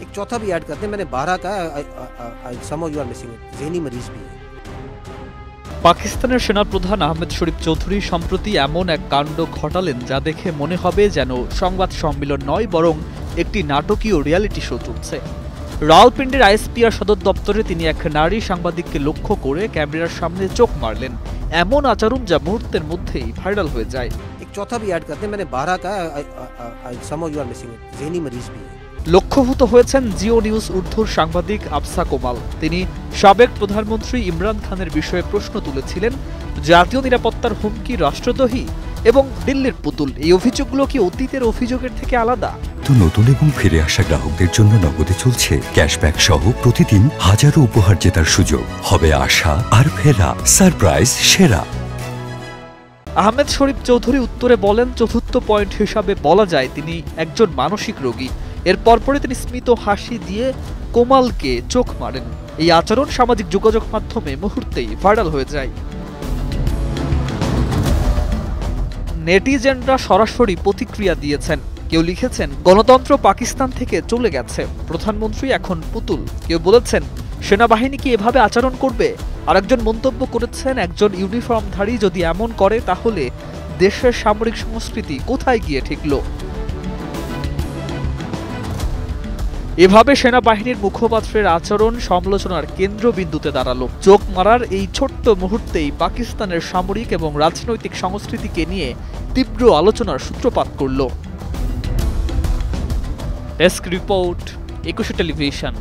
एक चौथा भी ऐड करते हैं, मैंने 12 का some of you are missing it, ज़हनी मरीज भी है। পাকিস্তানের সেনাপ্রধান আহমেদ শরীফ চৌধুরী সম্প্রতি এমন এক কাণ্ড ঘটালেন যা দেখে মনে হবে যেন সংবাদ সম্মেলন নয়, বরং একটি নাটকীয় রিয়ালিটি শো চলছে। রাওয়ালপিন্ডির আইএসপিআর সদর দপ্তরে তিনি এক নারী সাংবাদিককে লক্ষ্য করে ক্যামেরার সামনে চোখ মারলেন। এমন আচরণ যা মুহূর্তের মধ্যেই ভাইরাল হয়ে যায়। एक चौथा भी ऐड करते हैं, मैंने 12 का some of you are missing it, ज़हनी मरीज भी है। লক্ষ্যভূত হয়েছেন জিও নিউজ উর্দুর সাংবাদিক আফসা কোমাল। তিনি সাবেক প্রধানমন্ত্রী ইমরান খানের বিষয়ে প্রশ্ন তুলেছিলেন, জাতীয় নিরাপত্তার হুমকি, রাষ্ট্রদ্রোহী এবং দিল্লির পুতুল, এই অভিযোগগুলো কি অতীতের অভিযোগের থেকে আলাদা? তো নতুন এবং ফিরে আসা গ্রাহকদের জন্য নগদে চলছে ক্যাশব্যাক সহ প্রতিদিন হাজারো উপহার জেতার সুযোগ। হবে আশা আর ফেরা, সারপ্রাইজ সেরা। আহমেদ শরীফ চৌধুরী উত্তরে বলেন, চতুর্থ পয়েন্ট হিসাবে বলা যায় তিনি একজন মানসিক রোগী। এর পরপরই তিনি স্মিত হাসি দিয়ে কোমালকে চোখ মারেন। এই আচরণ সামাজিক যোগাযোগ মাধ্যমে মুহূর্তেই ভাইরাল হয়ে যায়। নেটিজেনরা সরাসরি প্রতিক্রিয়া দিয়েছেন। কেউ লিখেছেন, গণতন্ত্র পাকিস্তান থেকে চলে গেছে, প্রধানমন্ত্রী এখন পুতুল। কেউ বলেছেন, সেনাবাহিনী কি এভাবে আচরণ করবে? আরেকজন মন্তব্য করেছেন, একজন ইউনিফর্মধারী যদি এমন করে তাহলে দেশের সামরিক সংস্কৃতি কোথায় গিয়ে ঠেকল? এভাবে সেনাবাহিনীর মুখপাত্রের আচরণ সমালোচনার কেন্দ্রবিন্দুতে দাঁড়ালো। চোখ মারার এই ছোট্ট মুহূর্তেই পাকিস্তানের সামরিক এবং রাজনৈতিক সংস্কৃতিকে নিয়ে তীব্র আলোচনার সূত্রপাত করল। Desk report, 21 television.